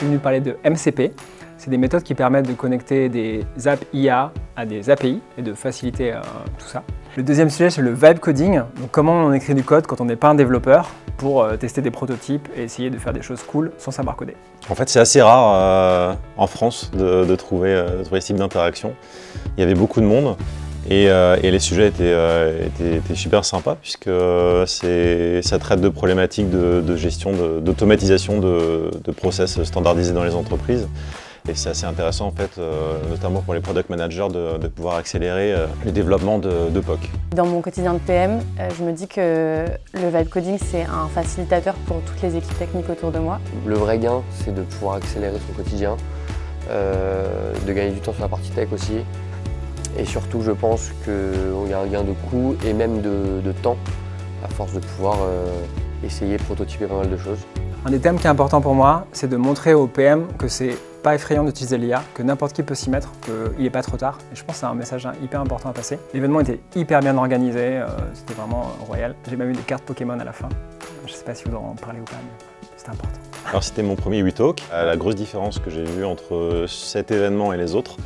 suis venu parler de MCP. C'est des méthodes qui permettent de connecter des apps IA à des API et de faciliter tout ça. Le deuxième sujet, c'est le vibe coding. Donc, comment on écrit du code quand on n'est pas un développeur pour tester des prototypes et essayer de faire des choses cool sans savoir coder. En fait, c'est assez rare en France de trouver ce type d'interaction. Il y avait beaucoup de monde et les sujets étaient super sympas puisque ça traite de problématiques de gestion, d'automatisation de process standardisés dans les entreprises. Et c'est assez intéressant en fait, notamment pour les product managers, de pouvoir accélérer le développement de POC. Dans mon quotidien de PM, je me dis que le vibe coding, c'est un facilitateur pour toutes les équipes techniques autour de moi. Le vrai gain, c'est de pouvoir accélérer son quotidien, de gagner du temps sur la partie tech aussi. Et surtout, je pense qu'il y a un gain de coût et même de temps, à force de pouvoir essayer de prototyper pas mal de choses. Un des thèmes qui est important pour moi, c'est de montrer aux PM que c'est pas effrayant d'utiliser l'IA, que n'importe qui peut s'y mettre, qu'il n'est pas trop tard. Et je pense que c'est un message hyper important à passer. L'événement était hyper bien organisé, c'était vraiment royal. J'ai même eu des cartes Pokémon à la fin. Je sais pas si vous en parlez ou pas, mais c'était important. Alors c'était mon premier WeTalk. La grosse différence que j'ai vue entre cet événement et les autres,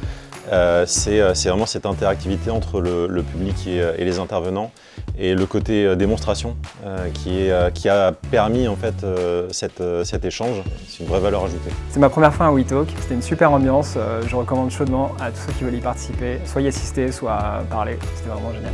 c'est vraiment cette interactivité entre le public et les intervenants et le côté démonstration qui a permis en fait cet échange. C'est une vraie valeur ajoutée. C'est ma première fois à WeTalk, c'était une super ambiance. Je recommande chaudement à tous ceux qui veulent y participer, soit y assister, soit parler. C'était vraiment génial.